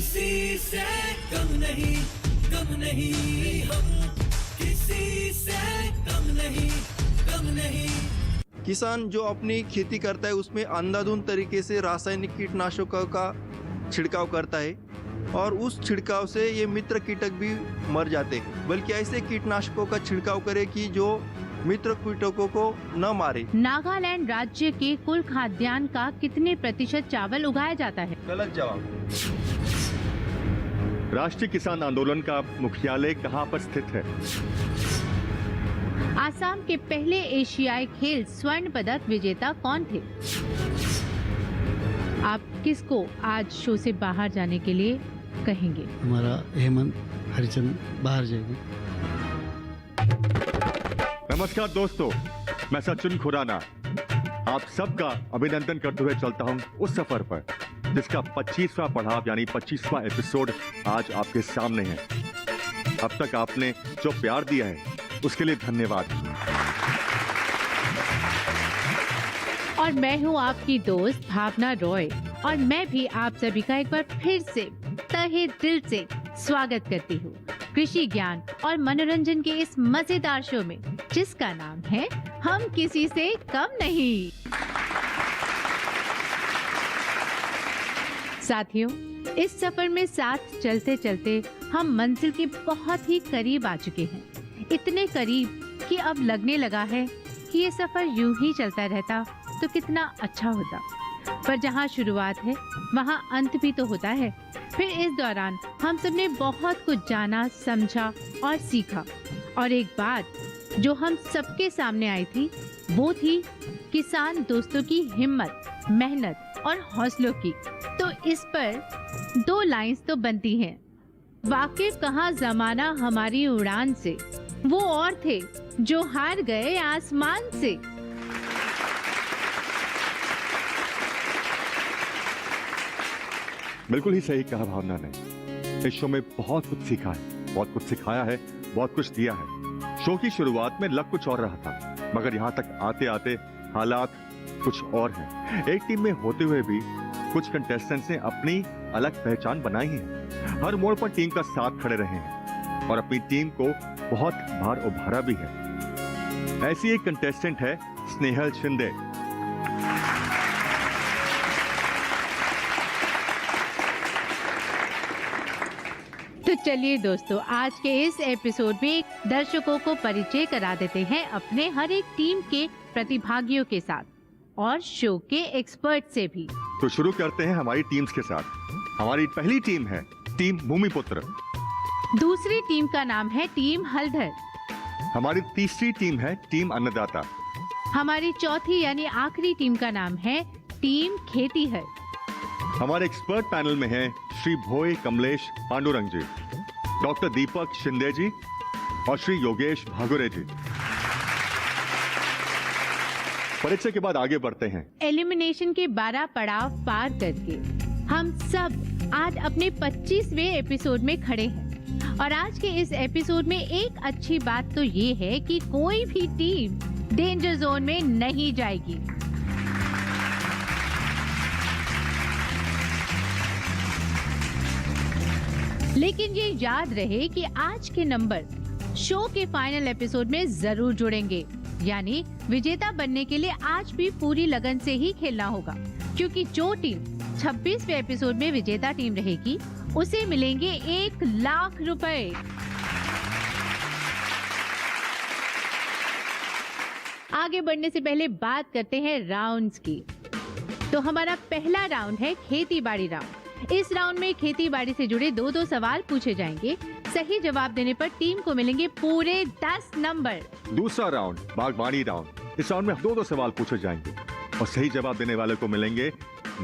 किसी से कम नहीं, कम नहीं हम, किसी से कम नहीं, कम नहीं। किसान जो अपनी खेती करता है उसमें अंधाधुंध तरीके से रासायनिक कीटनाशकों का छिड़काव करता है और उस छिड़काव से ये मित्र कीटक भी मर जाते हैं। बल्कि ऐसे कीटनाशकों का छिड़काव करे कि जो मित्र कीटकों को न मारे। नागालैंड राज्य के कुल खाद्यान्न का कितने प्रतिशत चावल उगाया जाता है? गलत जवाब। राष्ट्रीय किसान आंदोलन का मुख्यालय कहाँ पर स्थित है? आसाम के पहले एशियाई खेल स्वर्ण पदक विजेता कौन थे? आप किसको आज शो से बाहर जाने के लिए कहेंगे? हमारा हेमंत हरिचंद बाहर जाएंगे। नमस्कार दोस्तों, मैं सचिन खुराना आप सबका अभिनंदन करते हुए चलता हूं उस सफर पर जिसका 25वां पड़ाव यानी 25वां एपिसोड आज आपके सामने है। अब तक आपने जो प्यार दिया है उसके लिए धन्यवाद। और मैं हूं आपकी दोस्त भावना रॉय और मैं भी आप सभी का एक बार फिर से तहे दिल से स्वागत करती हूं कृषि ज्ञान और मनोरंजन के इस मजेदार शो में जिसका नाम है हम किसी से कम नहीं। साथियों, इस सफर में साथ चलते चलते हम मंजिल के बहुत ही करीब आ चुके हैं। इतने करीब कि अब लगने लगा है कि ये सफर यूं ही चलता रहता तो कितना अच्छा होता। पर जहाँ शुरुआत है वहाँ अंत भी तो होता है। फिर इस दौरान हम सबने बहुत कुछ जाना, समझा और सीखा। और एक बात जो हम सबके सामने आई थी वो थी किसान दोस्तों की हिम्मत, मेहनत और हौसलों की। तो इस पर 2 लाइंस तो बनती हैं। वाकिफ कहाँ जमाना हमारी उड़ान से, वो और थे जो हार गए आसमान से। बिल्कुल ही सही कहा भावना ने। इस शो में बहुत कुछ सीखा है, बहुत कुछ सिखाया है, बहुत कुछ दिया है। शो की शुरुआत में लग कुछ और रहा था मगर यहाँ तक आते आते हालात कुछ और हैं। एक टीम में होते हुए भी कुछ कंटेस्टेंट्स ने अपनी अलग पहचान बनाई है। हर मोड़ पर टीम का साथ खड़े रहे हैं और अपनी टीम को बहुत बार उभारा भी है। ऐसी एक कंटेस्टेंट है स्नेहल शिंदे। तो चलिए दोस्तों, आज के इस एपिसोड में दर्शकों को परिचय करा देते हैं अपने हर एक टीम के प्रतिभागियों के साथ और शो के एक्सपर्ट से भी। तो शुरू करते हैं हमारी टीम्स के साथ। हमारी पहली टीम है टीम भूमिपुत्र। दूसरी टीम का नाम है टीम हलधर। हमारी तीसरी टीम है टीम अन्नदाता। हमारी चौथी यानी आखिरी टीम का नाम है टीम खेतीहर। हमारे एक्सपर्ट पैनल में हैं श्री भोई कमलेश पांडुरंग जी, डॉक्टर दीपक शिंदे जी और श्री योगेश भागुरे जी। परिचय के बाद आगे बढ़ते हैं। एलिमिनेशन के 12 पड़ाव पार करके हम सब आज अपने 25वें एपिसोड में खड़े हैं। और आज के इस एपिसोड में एक अच्छी बात तो ये है कि कोई भी टीम डेंजर जोन में नहीं जाएगी। लेकिन ये याद रहे कि आज के नंबर शो के फाइनल एपिसोड में जरूर जुड़ेंगे। यानी विजेता बनने के लिए आज भी पूरी लगन से ही खेलना होगा, क्योंकि जो टीम 26वें एपिसोड में विजेता टीम रहेगी उसे मिलेंगे 1 लाख रुपए। आगे बढ़ने से पहले बात करते हैं राउंड्स की। तो हमारा पहला राउंड है खेती बाड़ी राउंड। इस राउंड में खेती बाड़ी से जुड़े 2-2 सवाल पूछे जाएंगे। सही जवाब देने पर टीम को मिलेंगे पूरे 10 नंबर। दूसरा राउंड बागवानी राउंड। इस राउंड में 2-2 सवाल पूछे जाएंगे और सही जवाब देने वाले को मिलेंगे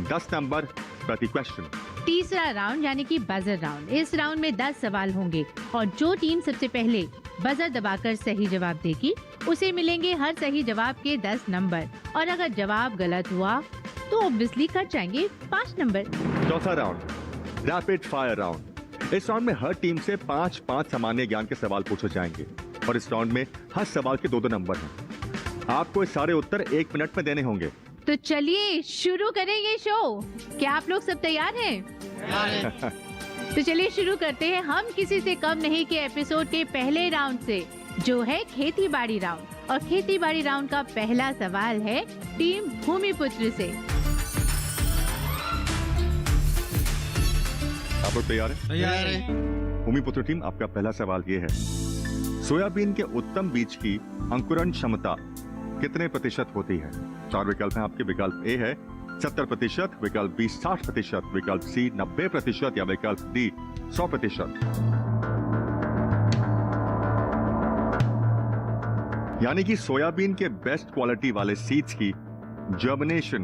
10 नंबर प्रति क्वेश्चन। तीसरा राउंड यानी कि बजर राउंड। इस राउंड में 10 सवाल होंगे और जो टीम सबसे पहले बजर दबाकर सही जवाब देगी उसे मिलेंगे हर सही जवाब के 10 नंबर। और अगर जवाब गलत हुआ तो ऑब्वियसली कट जाएंगे 5 नंबर। चौथा राउंड रैपिड फायर राउंड। इस राउंड में हर टीम से 5-5 सामान्य ज्ञान के सवाल पूछे जाएंगे और इस राउंड में हर सवाल के 2-2 नंबर हैं। आपको ये सारे उत्तर 1 मिनट में देने होंगे। तो चलिए शुरू करें ये शो। क्या आप लोग सब तैयार हैं? तो चलिए शुरू करते हैं हम किसी से कम नहीं के एपिसोड के पहले राउंड से, जो है खेती बाड़ी राउंड। और खेती बाड़ी राउंड का पहला सवाल है टीम भूमिपुत्र से। आप लोग तैयार हैं? तैयार है। भूमिपुत्र टीम, आपका पहला सवाल ये है, सोयाबीन के उत्तम बीज की अंकुरण क्षमता कितने प्रतिशत होती है? 4 विकल्प हैं आपके। विकल्प ए है 70%, विकल्प बी 60%, विकल्प सी 90% या विकल्प डी 100%। यानी कि सोयाबीन के बेस्ट क्वालिटी वाले सीड्स की जर्मिनेशन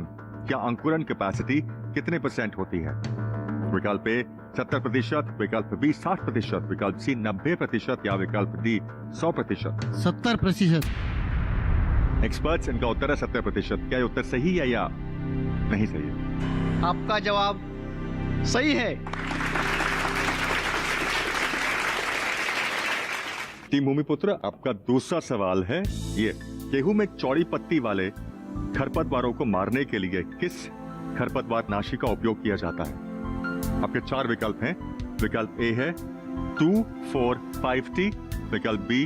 या अंकुरण कैपेसिटी कितने % होती है? विकल्प ए 70%, विकल्प बी 60%, विकल्प सी 90% या विकल्प डी 100%। 70%। एक्सपर्ट्स, इनका उत्तर है 70%। क्या ये उत्तर सही है या नहीं सही है? आपका जवाब सही है। टीम भूमिपुत्र, आपका दूसरा सवाल है ये, गेहूं में चौड़ी पत्ती वाले खरपतवारों को मारने के लिए किस खरपतवार नाशी का उपयोग किया जाता है? आपके 4 विकल्प हैं। विकल्प ए है 2,4,5-T, विकल्प बी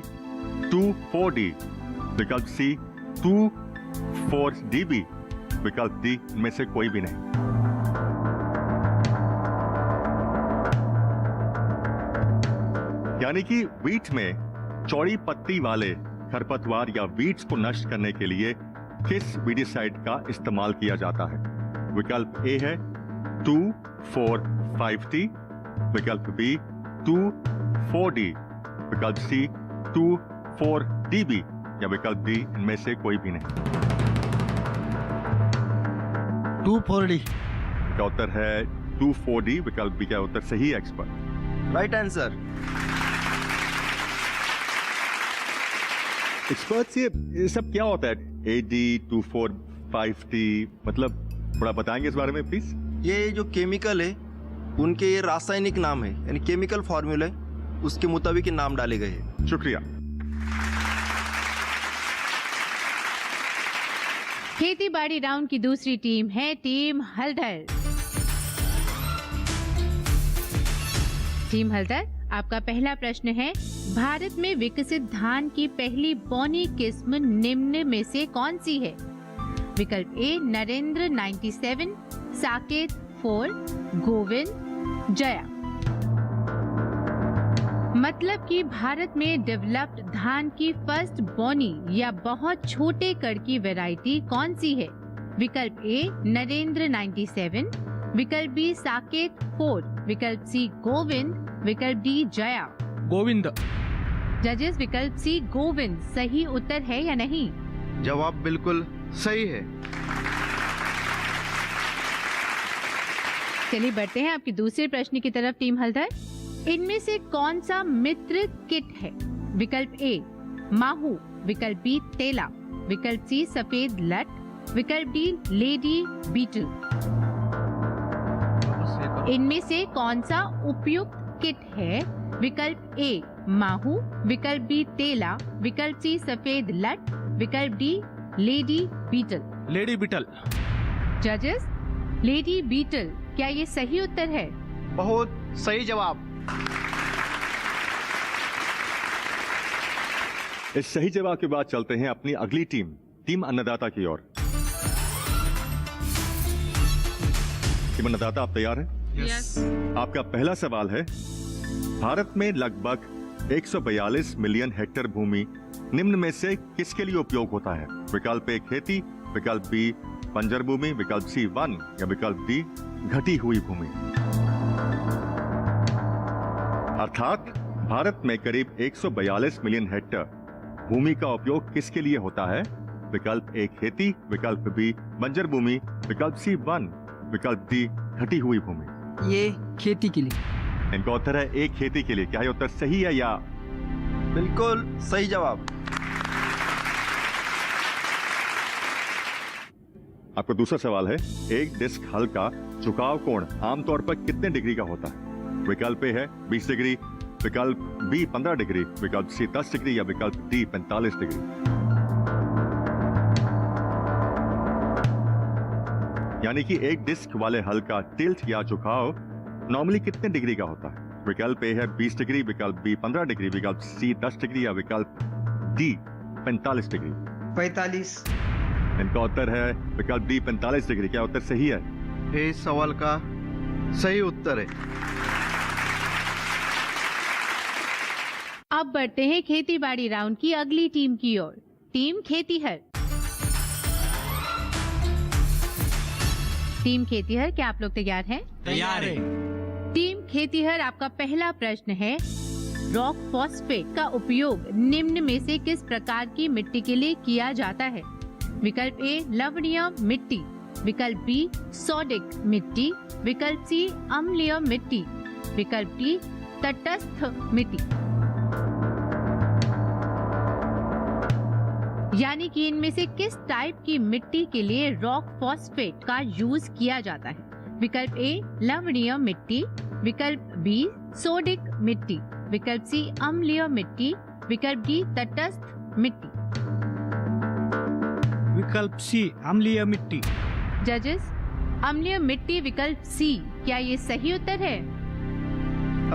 2,4-D, विकल्प सी 2,4-DB, विकल्प डी इनमें से कोई भी नहीं। यानी कि वीट में चौड़ी पत्ती वाले खरपतवार या वीट्स को नष्ट करने के लिए किस वीडिसाइड का इस्तेमाल किया जाता है? विकल्प ए है 2,4,5-T, विकल्प बी 2,4-D, विकल्प सी 2,4-DB या विकल्प डी इनमें से कोई भी नहीं। 2,4-D। का उत्तर है 2,4-D, विकल्प बी का उत्तर सही है एक्सपर्ट। Right answer. एक्सपर्ट्स, ये सब क्या होता है? AD 2,4,5-T, मतलब थोड़ा बताएंगे इस बारे में प्लीज? ये जो केमिकल है उनके ये रासायनिक नाम है, यानी केमिकल फॉर्मूला है, उसके मुताबिक ये नाम डाले गए हैं। शुक्रिया। खेती बाड़ी राउंड की दूसरी टीम है टीम हल्दर। टीम हल्दर, आपका पहला प्रश्न है, भारत में विकसित धान की पहली बौनी किस्म निम्न में से कौन सी है? विकल्प ए नरेंद्र 97, साकेत 4, गोविंद, जया। मतलब कि भारत में डेवलप्ड धान की फर्स्ट बौनी या बहुत छोटे कड़ की वैरायटी कौन सी है? विकल्प ए नरेंद्र 97, विकल्प बी साकेत 4, विकल्प सी गोविंद, विकल्प डी जया। गोविंद। जजेस, विकल्प सी गोविंद सही उत्तर है या नहीं? जवाब बिल्कुल सही है। चलिए बढ़ते हैं आपके दूसरे प्रश्न की तरफ टीम हल्दर। इनमें से कौन सा मित्र किट है? विकल्प ए माहू, विकल्प बी तेला, विकल्प सी सफेद लट, विकल्प डी लेडी बीटल। इनमें से कौन सा उपयुक्त किट है? विकल्प ए माहू, विकल्प बी तेला, विकल्प सी सफेद लट, विकल्प D lady beetle. Lady beetle. जजेस, लेडी बीटल, क्या ये सही उत्तर है? बहुत सही जवाब। इस सही जवाब के बाद चलते हैं अपनी अगली टीम, टीम अन्नदाता की ओर। टीम अन्नदाता, आप तैयार हैं? यस। आपका पहला सवाल है, भारत में लगभग 142 मिलियन हेक्टेयर भूमि निम्न में से किसके लिए उपयोग होता है? विकल्प ए खेती, विकल्प बी बंजर भूमि, विकल्प सी वन या विकल्प डी घटी हुई भूमि। अर्थात भारत में करीब 142 मिलियन हेक्टेयर भूमि का उपयोग किसके लिए होता है? विकल्प ए खेती, विकल्प बी बंजर भूमि, विकल्प सी वन, विकल्प डी घटी हुई भूमि। ये खेती के लिए। इनका उत्तर है एक खेती के लिए। क्या ये उत्तर सही है या? बिल्कुल सही जवाब। आपका दूसरा सवाल है, एक डिस्क हल का झुकाव कोण आमतौर पर कितने डिग्री का होता है? विकल्प ए है 20 डिग्री, विकल्प बी 15 डिग्री, विकल्प सी 10 डिग्री या विकल्प डी 45 डिग्री। यानी कि एक डिस्क वाले हल का टिल्ट या झुकाव नॉर्मली कितने डिग्री का होता है? विकल्प ए है 20 डिग्री, विकल्प बी 15 डिग्री, विकल्प सी 10 डिग्री या विकल्प डी 45 डिग्री। 45। इनका उत्तर है विकल्प डी 45 डिग्री। क्या उत्तर सही है? इस सवाल का सही उत्तर है। अब बढ़ते हैं खेती बाड़ी राउंड की अगली टीम की ओर। टीम खेतीहर। टीम खेतीहर, क्या आप लोग तैयार हैं? तैयार है। टीम खेतीहर, आपका पहला प्रश्न है, रॉक फॉस्फेट का उपयोग निम्न में से किस प्रकार की मिट्टी के लिए किया जाता है? विकल्प ए लवणीय मिट्टी, विकल्प बी सोडिक मिट्टी, विकल्प सी अम्लीय मिट्टी, विकल्प डी तटस्थ मिट्टी। यानी कि इनमें से किस टाइप की मिट्टी के लिए रॉक फॉस्फेट का यूज किया जाता है? विकल्प ए लवणीय मिट्टी, विकल्प बी सोडिक मिट्टी, विकल्प सी अम्लीय मिट्टी, विकल्प डी तटस्थ मिट्टी। विकल्प सी अम्लीय मिट्टी। जजेस, अम्लीय मिट्टी विकल्प सी, क्या ये सही उत्तर है?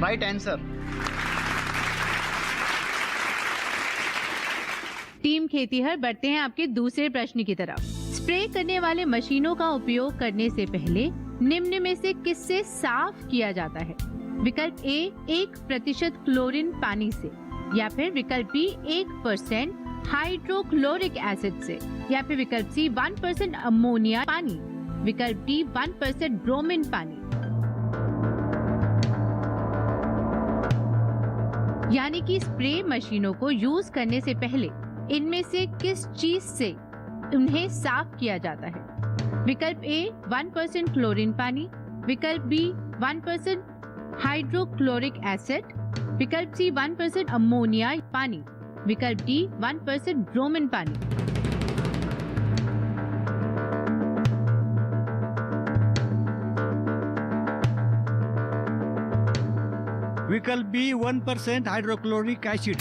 Right answer. टीम खेतीहर, बढ़ते हैं आपके दूसरे प्रश्न की तरफ। स्प्रे करने वाले मशीनों का उपयोग करने से पहले निम्न में से किससे साफ किया जाता है? विकल्प ए 1% क्लोरीन पानी से, या फिर विकल्प बी 1% हाइड्रोक्लोरिक एसिड से, या फिर विकल्प सी 1% अमोनिया पानी, विकल्प डी 1% ब्रोमीन पानी। यानी कि स्प्रे मशीनों को यूज करने से पहले इनमें से किस चीज से उन्हें साफ किया जाता है? विकल्प ए 1% क्लोरीन पानी, विकल्प बी 1% हाइड्रोक्लोरिक एसिड, विकल्प सी 1% अमोनिया पानी, विकल्प डी 1% ब्रोमीन पानी। विकल्प बी 1% हाइड्रोक्लोरिक एसिड।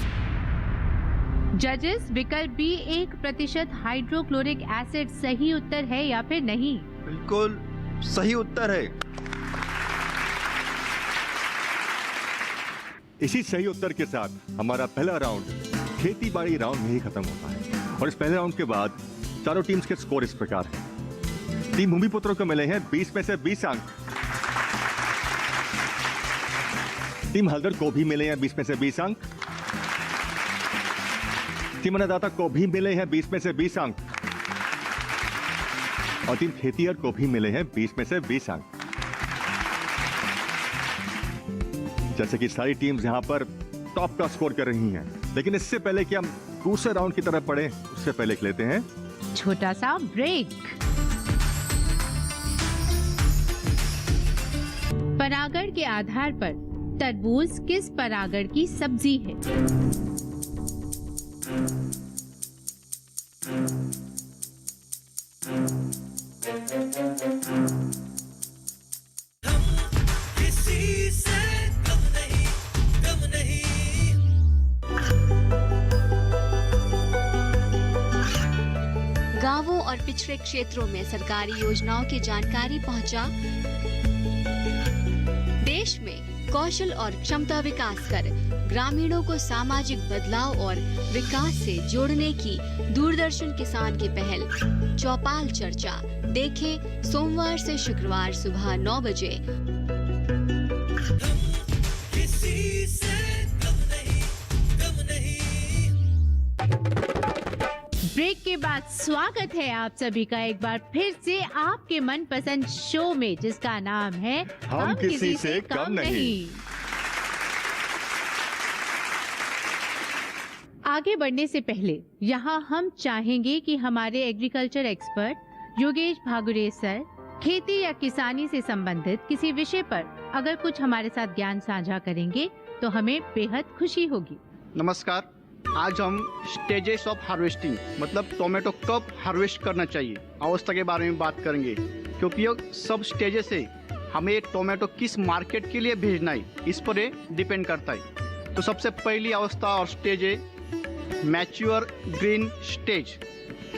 जजेस, विकल्प बी 1% हाइड्रोक्लोरिक एसिड सही उत्तर है या फिर नहीं? बिल्कुल सही उत्तर है। इसी सही उत्तर के साथ हमारा पहला राउंड खेती बाड़ी राउंड में ही खत्म होता है। और इस पहले राउंड के बाद चारों टीम्स के स्कोर इस प्रकार हैं। टीम भूमिपुत्रों को मिले हैं 20 में से 20 अंक। टीम हल्दर को भी मिले हैं 20 में से 20 अंक। टीम अन्नदाता को भी मिले हैं 20 में से 20 अंक। और टीम खेतीहर को भी मिले हैं 20 में से 20 अंक। जैसे कि सारी टीम्स यहां पर टॉप का स्कोर कर रही हैं। लेकिन इससे पहले कि हम दूसरे राउंड की तरफ बढ़े, उससे पहले लेते हैं छोटा सा ब्रेक। परागण के आधार पर तरबूज किस परागण की सब्जी है? किसी से कम नहीं, कम नहीं। गांवों और पिछड़े क्षेत्रों में सरकारी योजनाओं की जानकारी पहुंचा। देश में कौशल और क्षमता विकास कर ग्रामीणों को सामाजिक बदलाव और विकास से जोड़ने की दूरदर्शन किसान की पहल चौपाल चर्चा देखें सोमवार से शुक्रवार सुबह 9 बजे। किसी से कम नहीं, कम नहीं। ब्रेक के बाद स्वागत है आप सभी का एक बार फिर से आपके मनपसंद शो में, जिसका नाम है हम किसी से कम नहीं। आगे बढ़ने से पहले यहाँ हम चाहेंगे कि हमारे एग्रीकल्चर एक्सपर्ट योगेश भागुरे सर खेती या किसानी से संबंधित किसी विषय पर अगर कुछ हमारे साथ ज्ञान साझा करेंगे तो हमें बेहद खुशी होगी। नमस्कार। आज हम स्टेजेस ऑफ हार्वेस्टिंग मतलब टोमेटो कब हार्वेस्ट करना चाहिए अवस्था के बारे में बात करेंगे, क्योंकि ये सब स्टेजेस है। हमें टोमेटो किस मार्केट के लिए भेजना है इस पर डिपेंड करता है। तो सबसे पहली अवस्था और स्टेज है मैच्योर ग्रीन स्टेज।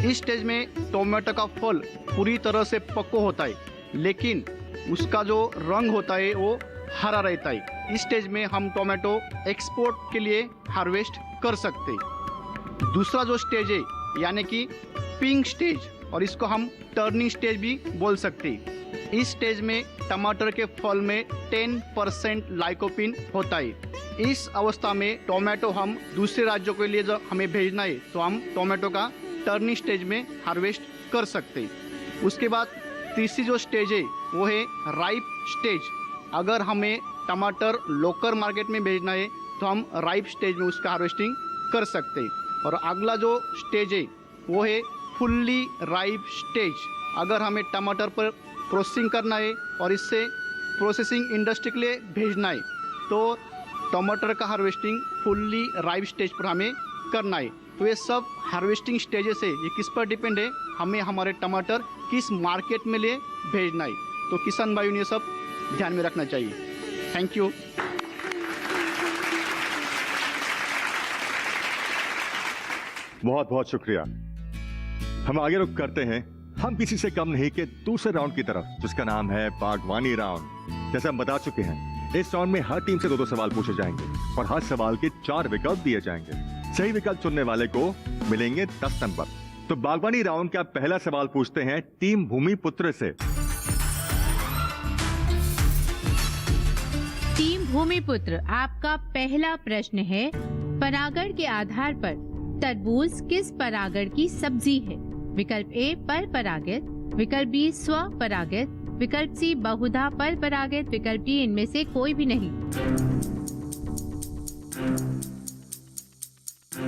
इस स्टेज में टोमेटो का फल पूरी तरह से पक्का होता है, लेकिन उसका जो रंग होता है वो हरा रहता है। इस स्टेज में हम टोमेटो एक्सपोर्ट के लिए हार्वेस्ट कर सकते हैं। दूसरा जो स्टेज है यानी कि पिंक स्टेज, और इसको हम टर्निंग स्टेज भी बोल सकते हैं। इस स्टेज में टमाटर के फल में 10% लाइकोपिन होता है। इस अवस्था में टोमेटो हम दूसरे राज्यों के लिए जब हमें भेजना है तो हम टोमेटो का टर्निंग स्टेज में हार्वेस्ट कर सकते हैं। उसके बाद तीसरी जो स्टेज है वो है राइप स्टेज। अगर हमें टमाटर लोकल मार्केट में भेजना है तो हम राइप स्टेज में उसका हार्वेस्टिंग कर सकते हैं। और अगला जो स्टेज है वो है फुल्ली राइप स्टेज। अगर हमें टमाटर पर प्रोसेसिंग करना है और इससे प्रोसेसिंग इंडस्ट्री के लिए भेजना है तो टमाटर का हार्वेस्टिंग फुल्ली राइप स्टेज पर हमें करना है। तो ये सब हार्वेस्टिंग स्टेजेस है, ये किस पर डिपेंड है, हमें हमारे टमाटर किस मार्केट में लिए भेजना है। तो किसान भाइयों ने ये सब ध्यान में रखना चाहिए। Thank you. बहुत बहुत शुक्रिया। हम आगे रुक करते हैं। हम किसी से कम नहीं के दूसरे राउंड की तरफ, जिसका नाम है बागवानी राउंड। जैसे हम बता चुके हैं, इस राउंड में हर टीम से 2-2 सवाल पूछे जाएंगे और हर सवाल के 4 विकल्प दिए जाएंगे। सही विकल्प चुनने वाले को मिलेंगे 10 नंबर। तो बागवानी राउंड का पहला सवाल पूछते हैं टीम भूमिपुत्र से। टीम भूमिपुत्र, आपका पहला प्रश्न है, परागण के आधार पर तरबूज किस परागण की सब्जी है? विकल्प ए पर परागित, विकल्प बी स्व परागित, विकल्प सी बहुधा पर परागित, विकल्प डी इनमें से कोई भी नहीं।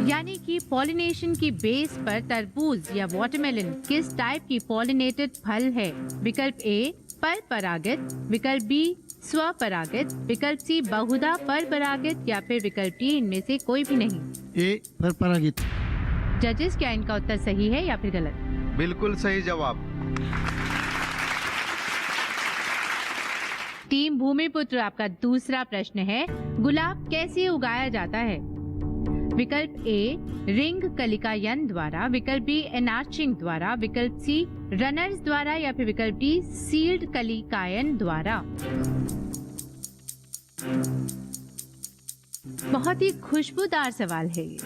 यानी कि पॉलिनेशन की बेस पर तरबूज या वाटरमेलन किस टाइप की पॉलिनेटेड फल है? विकल्प ए पर परागित, विकल्प बी स्व परागित, विकल्प सी बहुधा पर परागित या फिर विकल्प डी इनमें से कोई भी नहीं। ए पर परागित। जजेस, क्या इनका उत्तर सही है या फिर गलत? बिल्कुल सही जवाब। टीम भूमिपुत्र, आपका दूसरा प्रश्न है, गुलाब कैसे उगाया जाता है? विकल्प ए रिंग कलिका यंत्र द्वारा, विकल्प बी एनार्चिंग द्वारा, विकल्प सी रनर्स द्वारा या फिर विकल्प डी सील्ड कलिकायन द्वारा। बहुत ही खुशबूदार सवाल है ये।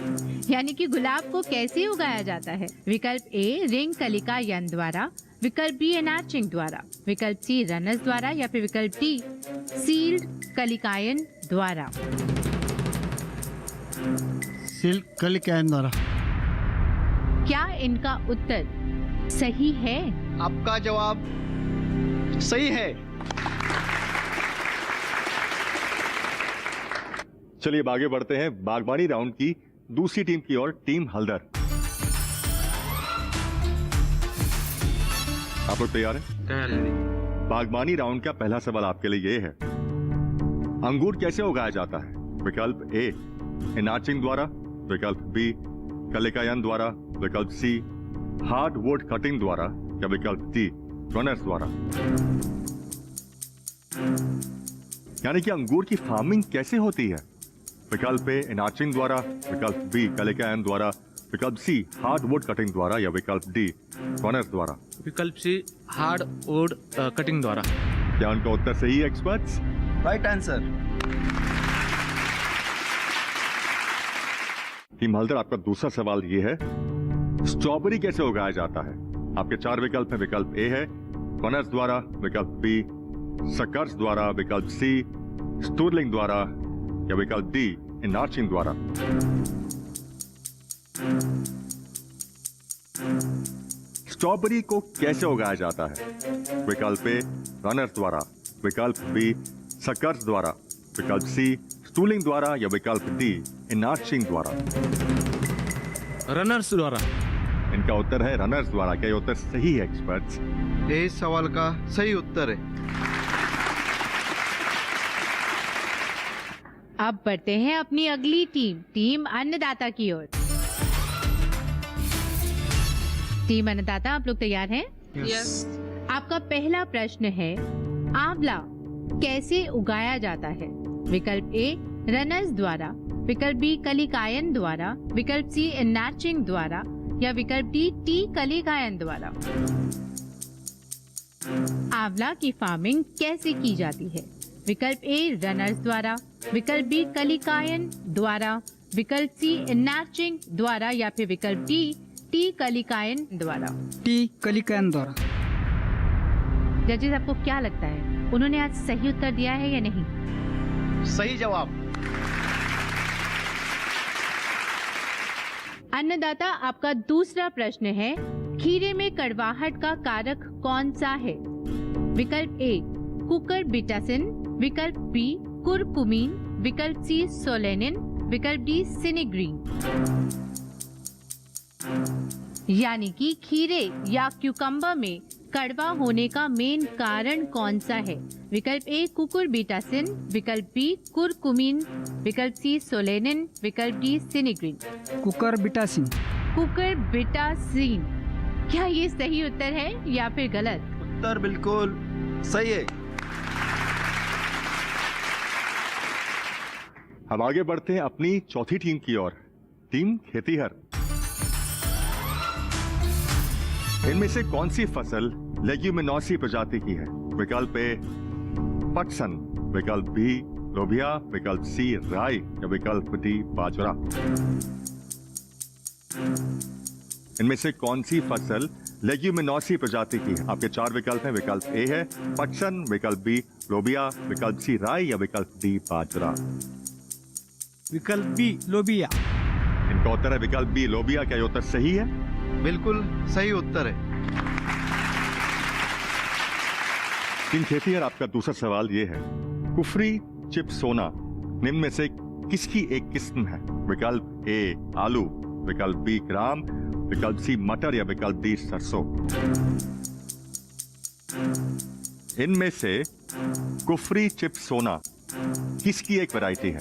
यानी कि गुलाब को कैसे उगाया जाता है? विकल्प ए रिंग कलिका यंत्र द्वारा, विकल्प बी एनार्चिंग द्वारा, विकल्प सी रनर्स द्वारा या फिर विकल्प डी सील्ड कलिकायन द्वारा। सिल्क कलिकायन द्वारा। क्या इनका उत्तर सही है? आपका जवाब सही है। चलिए अब आगे बढ़ते हैं बागवानी राउंड की दूसरी टीम की ओर, टीम हल्दर। आप लोग तैयार हैं? तैयार है। बागवानी राउंड का पहला सवाल आपके लिए ये है, अंगूर कैसे उगाया जाता है? विकल्प ए एनार्चिंग द्वारा, विकल्प बी कलिकायन द्वारा, विकल्प सी हार्ड वुड कटिंग द्वारा या विकल्प डी रनर्स द्वारा। यानी कि अंगूर की फार्मिंग कैसे होती है? विकल्प ए एनार्चिंग द्वारा, विकल्प बी कलिकायन द्वारा, विकल्प सी हार्ड वुड कटिंग द्वारा या विकल्प डी रनर्स द्वारा। विकल्प सी हार्ड वुड कटिंग द्वारा। क्या उनका उत्तर सही है experts? Right answer. Team Haldar, आपका दूसरा सवाल ये है, स्ट्रॉबेरी कैसे उगाया जाता है? आपके 4 विकल्प हैं। विकल्प ए है रनर्स द्वारा, विकल्प बी सकर्स द्वारा, विकल्प सी स्टूरलिंग द्वारा या विकल्प डी एनार्चिंग द्वारा। स्ट्रॉबेरी को कैसे उगाया जाता है? विकल्प ए रनर्स द्वारा, विकल्प बी सकर्स द्वारा, विकल्प सी स्टूलिंग द्वारा या विकल्प डी एनार्चिंग द्वारा। रनर्स द्वारा। इनका उत्तर है रनर्स द्वारा। क्या ये उत्तर सही है एक्सपर्ट्स? यही सवाल का सही उत्तर है। अब बढ़ते हैं अपनी अगली टीम, टीम अन्नदाता की ओर। टीम अन्नदाता, आप लोग तैयार हैं? यस। आपका पहला प्रश्न है, आंवला कैसे उगाया जाता है? विकल्प ए रनर्स द्वारा, विकल्प बी कलिकायन द्वारा, विकल्प सी एनार्चिंग द्वारा या विकल्प डी टी कलिकायन द्वारा। आंवला की फार्मिंग कैसे की जाती है? विकल्प ए रनर्स द्वारा, विकल्प बी कलिकायन द्वारा, विकल्प सी इनैचिंग द्वारा या फिर विकल्प डी टी कलिकायन द्वारा। टी कलिकायन द्वारा। जजेस आपको क्या लगता है, उन्होंने आज सही उत्तर दिया है या नहीं? सही जवाब। अन्नदाता, आपका दूसरा प्रश्न है, खीरे में कड़वाहट का कारक कौन सा है? विकल्प ए कुकुरबिटासिन, विकल्प बी कुरकुमीन, विकल्प सी सोलेनिन, विकल्प डी सिनेग्रीन। यानी कि खीरे या क्यूकम्बर में कड़वा होने का मेन कारण कौन सा है? विकल्प ए कुकुरबिटासिन, विकल्प बी कुरकुमीन, विकल्प सी सोलेनिन, विकल्प डी सिनेग्रीन। कुकुरबिटासिन। कुकुरबिटासिन, क्या ये सही उत्तर है या फिर गलत? उत्तर बिल्कुल सही है। हम आगे बढ़ते हैं अपनी चौथी टीम की ओर, टीम खेतीहर। इनमें से कौन सी फसल लेग्यूमिनोसी प्रजाति की है? विकल्प ए पटसन, विकल्प बी लोबिया, विकल्प सी राई या विकल्प डी बाजरा। इनमें से कौन सी फसल लेग्यूमिनोसी प्रजाति की है? आपके चार विकल्प हैं। विकल्प ए है पटसन, विकल्प बी लोबिया, विकल्प सी राई या विकल्प डी बाजरा। विकल्प बी लोबिया। इनका उत्तर है विकल्प बी लोबिया। क्या ये उत्तर सही है? बिल्कुल सही उत्तर है। टीम खेतीहर, आपका दूसरा सवाल ये है, कुफरी चिपसोना निम्न में से किसकी एक किस्म है? विकल्प ए आलू, विकल्प बी ग्राम, विकल्प सी मटर या विकल्प डी सरसों। इनमें से कुफरी चिपसोना किसकी एक वैरायटी है?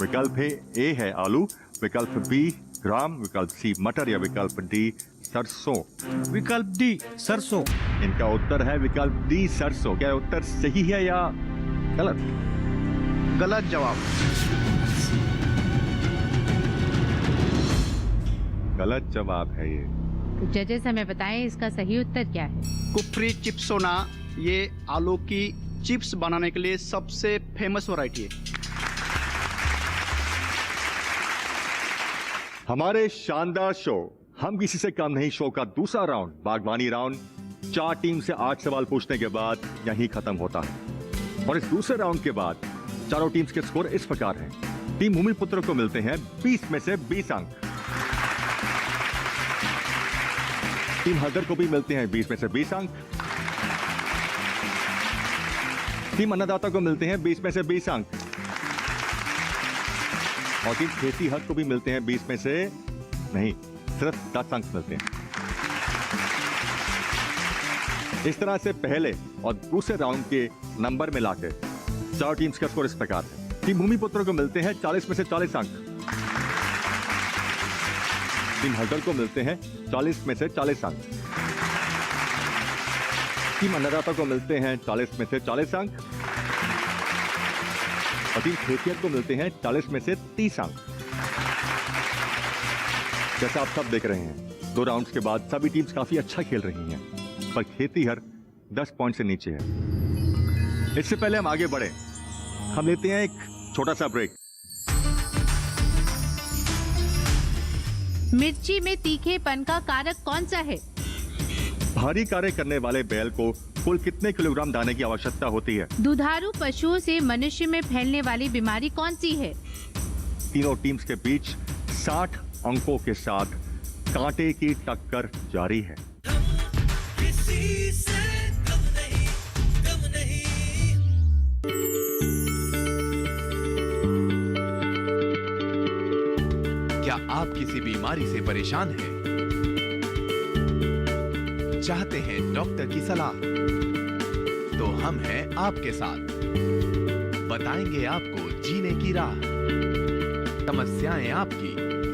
विकल्प ए है आलू, विकल्प बी ग्राम, विकल्प सी मटर या विकल्प डी सरसों। विकल्प डी सरसों। इनका उत्तर है विकल्प डी सरसों। क्या उत्तर सही है या गलत? गलत जवाब। गलत जवाब है ये। तो जजेस हमें बताएं इसका सही उत्तर क्या है? कुफरी चिप्सोना ये आलू की चिप्स बनाने के लिए सबसे फेमस वैरायटी है। हमारे शानदार शो हम किसी से कम नहीं शो का दूसरा राउंड, बागवानी राउंड, 4 टीम से 8 सवाल पूछने के बाद यहीं खत्म होता है। और इस दूसरे राउंड के बाद चारों टीम्स के स्कोर इस प्रकार हैं। टीम भूमिपुत्र को मिलते हैं 20 में से 20 अंक। टीम हरदर को भी मिलते हैं 20 में से 20 अंक। टीम अन्नदाता को मिलते हैं 20 में से 20 अंक। और टीम खेतीहर को भी मिलते हैं 20 में से नहीं, सिर्फ 10 अंक मिलते हैं। इस तरह से पहले और दूसरे राउंड के नंबर में लाकर चार टीम्स का स्कोर इस प्रकार है। टीम भूमिपुत्र को मिलते हैं 40 में से 40 अंक। टीम हरदर को मिलते हैं 40 में से 40 अंक। टीम अन्नदाता को मिलते हैं 40 में से 40 अंक। और टीम खेतीहर को मिलते हैं 40 में से 30 अंक। जैसा आप सब देख रहे हैं, 2 राउंड्स के बाद सभी टीम्स काफी अच्छा खेल रही हैं, पर खेतीहर 10 पॉइंट से नीचे है। इससे पहले हम आगे बढ़े, हम लेते हैं एक छोटा सा ब्रेक। मिर्ची में तीखेपन का कारक कौन सा है? भारी कार्य करने वाले बैल को कुल कितने किलोग्राम दाने की आवश्यकता होती है? दुधारू पशुओं से मनुष्य में फैलने वाली बीमारी कौन सी है? तीनों टीम्स के बीच 60 अंकों के साथ कांटे की टक्कर जारी है। किसी से कम नहीं, कम नहीं। क्या आप किसी बीमारी से परेशान हैं? चाहते हैं डॉक्टर की सलाह? तो हम हैं आपके साथ। बताएंगे आपको जीने की राह। समस्याएं आपकी,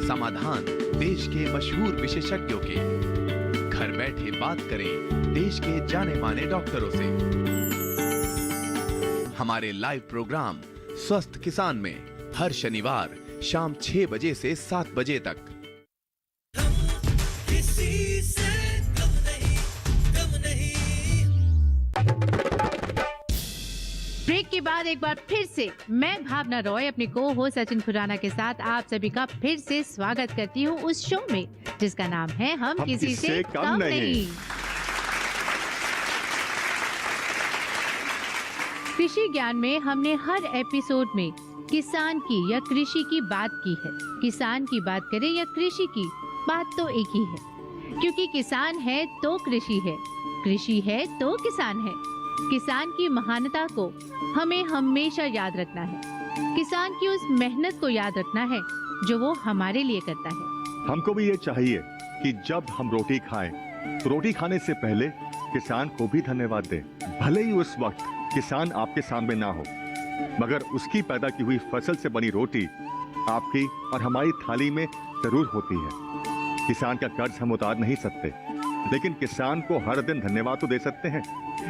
समाधान देश के मशहूर विशेषज्ञों के। घर बैठे बात करें देश के जाने माने डॉक्टरों से। हमारे लाइव प्रोग्राम स्वस्थ किसान में हर शनिवार शाम 6 बजे से 7 बजे तक। किसी से कम नहीं, कम नहीं। ब्रेक के बाद एक बार फिर से मैं भावना रॉय अपने को होस्ट सचिन खुराना के साथ आप सभी का फिर से स्वागत करती हूँ उस शो में जिसका नाम है हम किसी से कम नहीं। कृषि ज्ञान में हमने हर एपिसोड में किसान की या कृषि की बात की है। किसान की बात करें या कृषि की, बात तो एक ही है, क्योंकि किसान है तो कृषि है, कृषि है तो किसान है। किसान की महानता को हमें हमेशा याद रखना है, किसान की उस मेहनत को याद रखना है जो वो हमारे लिए करता है। हमको भी ये चाहिए कि जब हम रोटी खाएं तो रोटी खाने से पहले किसान को भी धन्यवाद दें। भले ही उस वक्त किसान आपके सामने ना हो, मगर उसकी पैदा की हुई फसल से बनी रोटी आपकी और हमारी थाली में जरूर होती है। किसान का कर्ज हम उतार नहीं सकते, लेकिन किसान को हर दिन धन्यवाद तो दे सकते हैं।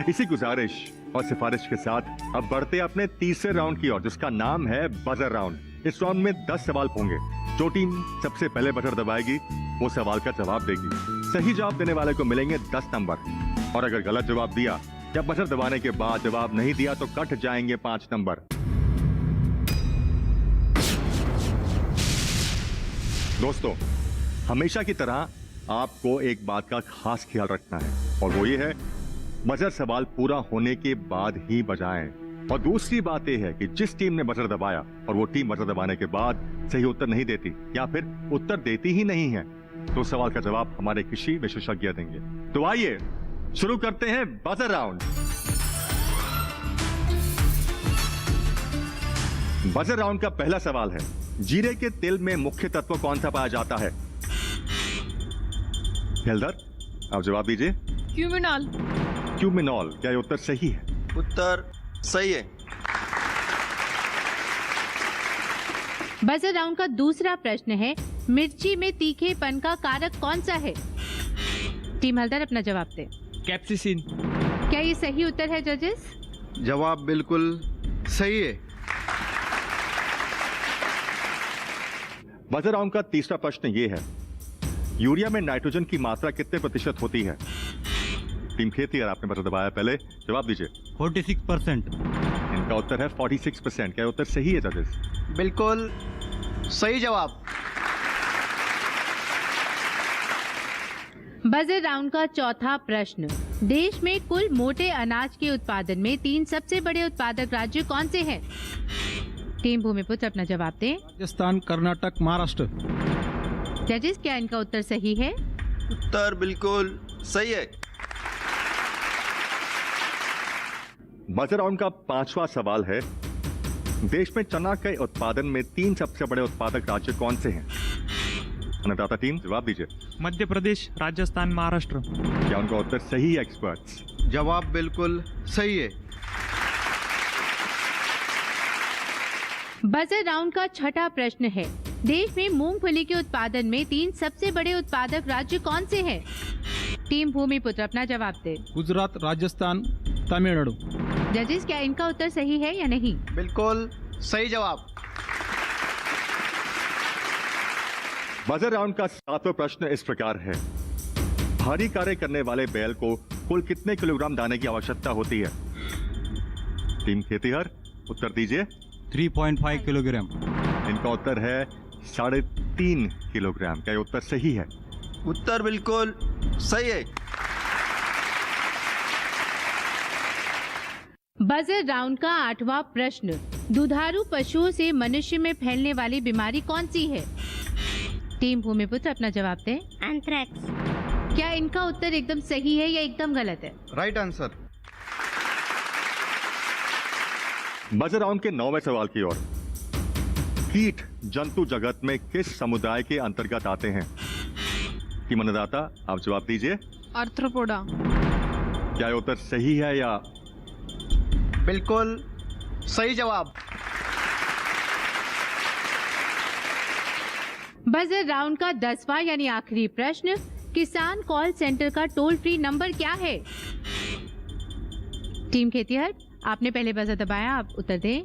इसी गुजारिश और सिफारिश के साथ अब बढ़ते अपने तीसरे राउंड की ओर, जिसका नाम है बजर राउंड। इस राउंड में 10 सवाल होंगे। जो टीम सबसे पहले बजर दबाएगी वो सवाल का जवाब देगी। सही जवाब देने वाले को मिलेंगे 10 नंबर, और अगर गलत जवाब दिया या बजर दबाने के बाद जवाब नहीं दिया तो कट जाएंगे 5 नंबर। दोस्तों, हमेशा की तरह आपको एक बात का खास ख्याल रखना है, और वो ये है बजर सवाल पूरा होने के बाद ही बजाएं। और दूसरी बात यह है कि जिस टीम ने बजर दबाया और वो टीम बजर दबाने के बाद सही उत्तर नहीं देती या फिर उत्तर देती ही नहीं है, तो सवाल का जवाब हमारे कृषि विशेषज्ञ देंगे। तो आइए शुरू करते हैं बजर राउंड। बजर राउंड का पहला सवाल है, जीरे के तेल में मुख्य तत्व कौन सा पाया जाता है? हेल्दर, आप जवाब दीजिए। क्यूमिनॉल। क्यूमिनॉल, क्या ये उत्तर सही है? उत्तर सही है। बजर राउंड का दूसरा प्रश्न है, मिर्ची में तीखेपन का कारक कौन सा है? टीम हल्दर अपना जवाब दे। कैप्सिसिन। क्या ये सही उत्तर है जजेस? जवाब बिल्कुल सही है। बजर राउंड का तीसरा प्रश्न ये है, यूरिया में नाइट्रोजन की मात्रा कितने प्रतिशत होती है? टीम खेती, अगर आपने बजर दबाया पहले, जवाब दीजिए। 46%। इनका उत्तर है 46%। क्या उत्तर सही है जजेस? बिल्कुल सही जवाब। बजर राउंड का चौथा प्रश्न, देश में कुल मोटे अनाज के उत्पादन में 3 सबसे बड़े उत्पादक राज्य कौन से हैं? टीम भूमिपुत्र अपना जवाब दें। राजस्थान, कर्नाटक, महाराष्ट्र। जजेस, क्या इनका उत्तर सही है? उत्तर बिल्कुल सही है। बजर राउंड का पांचवा सवाल है, देश में चना के उत्पादन में 3 सबसे बड़े उत्पादक राज्य कौन से हैं? अन्नदाता टीम, जवाब दीजिए। मध्य प्रदेश, राजस्थान, महाराष्ट्र। क्या उनका उत्तर सही है एक्सपर्ट्स? जवाब बिल्कुल सही है। बजर राउंड का छठा प्रश्न है, देश में मूंगफली के उत्पादन में 3 सबसे बड़े उत्पादक राज्य कौन से हैं? टीम भूमिपुत्र अपना जवाब दे। गुजरात, राजस्थान, तमिलनाडु। जजेस, क्या इनका उत्तर सही है या नहीं? बिल्कुल सही जवाब। बजर राउंड का 7वां प्रश्न इस प्रकार है, भारी कार्य करने वाले बैल को कुल कितने किलोग्राम दाने की आवश्यकता होती है? टीम खेतीहर, उत्तर दीजिए। 3.5 किलोग्राम। इनका उत्तर है 3.5 किलोग्राम। क्या ये उत्तर सही है? उत्तर बिल्कुल सही है। बजर राउंड का 8वां प्रश्न, दुधारू पशुओं से मनुष्य में फैलने वाली बीमारी कौन सी है? टीम भूमिपुत्र अपना जवाब दें। एंथ्रैक्स। क्या इनका उत्तर एकदम सही है या एकदम गलत है? Right answer. बजर राउंड के 9वें सवाल की ओर, कीट जंतु जगत में किस समुदाय के अंतर्गत आते हैं? टीम अन्नदाता, आप जवाब दीजिए। आर्थ्रोपोडा। क्या ये उत्तर सही है या? बिल्कुल सही जवाब। बजर राउंड का 10वां यानी आखिरी प्रश्न, किसान कॉल सेंटर का टोल फ्री नंबर क्या है? टीम खेतीहर, आपने पहले बजर दबाया, आप उत्तर दें।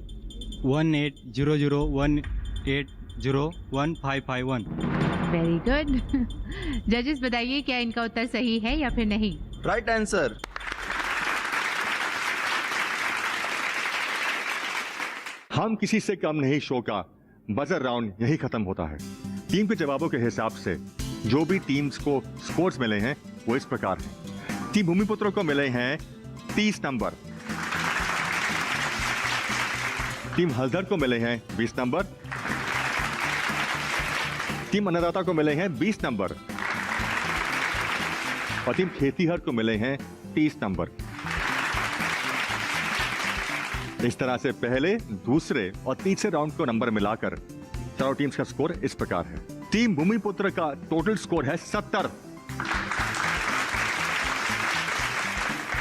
180018015551। Very good. जजेस, बताइए क्या इनका उत्तर सही है या फिर नहीं? Right answer. हम किसी से कम नहीं शो का बजर राउंड यही खत्म होता है। टीम के जवाबों के हिसाब से जो भी टीम्स को स्कोर्स मिले हैं वो इस प्रकार हैं। टीम भूमिपुत्र को मिले हैं 30 नंबर, टीम हल्दर को मिले हैं 20 नंबर, टीम अन्नदाता को मिले हैं 20 नंबर और टीम खेतीहर को मिले हैं 30 नंबर। इस तरह से पहले, दूसरे और तीसरे राउंड को नंबर मिलाकर चारों टीम्स का स्कोर इस प्रकार है। टीम भूमिपुत्र का टोटल स्कोर है 70,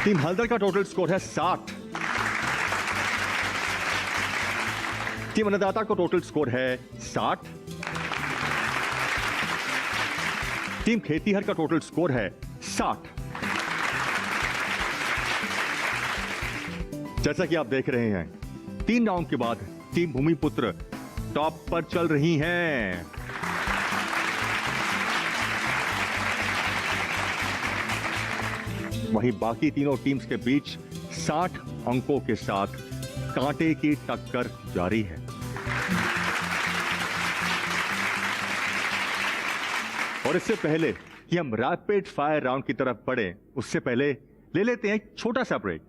टीम हल्दर का टोटल स्कोर है 60, टीम अन्नदाता को टोटल स्कोर है 60, टीम खेतीहर का टोटल स्कोर है 60। जैसा कि आप देख रहे हैं, 3 राउंड के बाद टीम भूमिपुत्र टॉप पर चल रही हैं। वहीं बाकी तीनों टीम्स के बीच 60 अंकों के साथ कांटे की टक्कर जारी है। और इससे पहले कि हम रैपिड फायर राउंड की तरफ बढ़े, उससे पहले ले लेते हैं एक छोटा सा ब्रेक।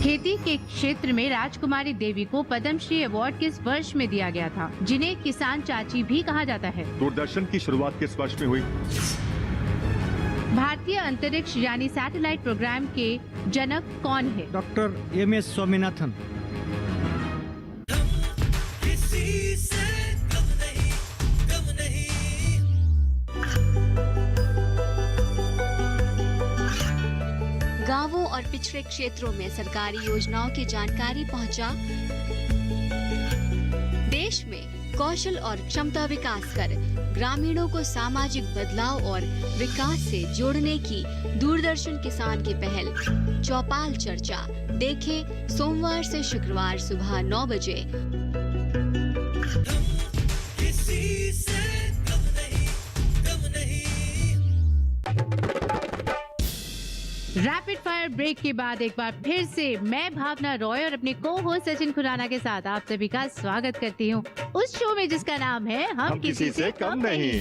खेती के क्षेत्र में राजकुमारी देवी को पद्मश्री अवार्ड किस वर्ष में दिया गया था, जिन्हें किसान चाची भी कहा जाता है? दूरदर्शन की शुरुआत किस वर्ष में हुई? भारतीय अंतरिक्ष यानी सैटेलाइट प्रोग्राम के जनक कौन है? Doctor MS Swaminathan. किसी से कम नहीं, कम नहीं। गांवों और पिछड़े क्षेत्रों में सरकारी योजनाओं की जानकारी पहुंचा। देश में कौशल और क्षमता विकास कर ग्रामीणों को सामाजिक बदलाव और विकास से जोड़ने की दूरदर्शन किसान की पहल चौपाल चर्चा देखें सोमवार से शुक्रवार सुबह 9 बजे। किसी से कम नहीं, कम नहीं। रैपिड फायर ब्रेक के बाद एक बार फिर से मैं भावना रॉय और अपने को होस्ट सचिन खुराना के साथ आप सभी का स्वागत करती हूँ उस शो में जिसका नाम है हम किसी से कम नहीं।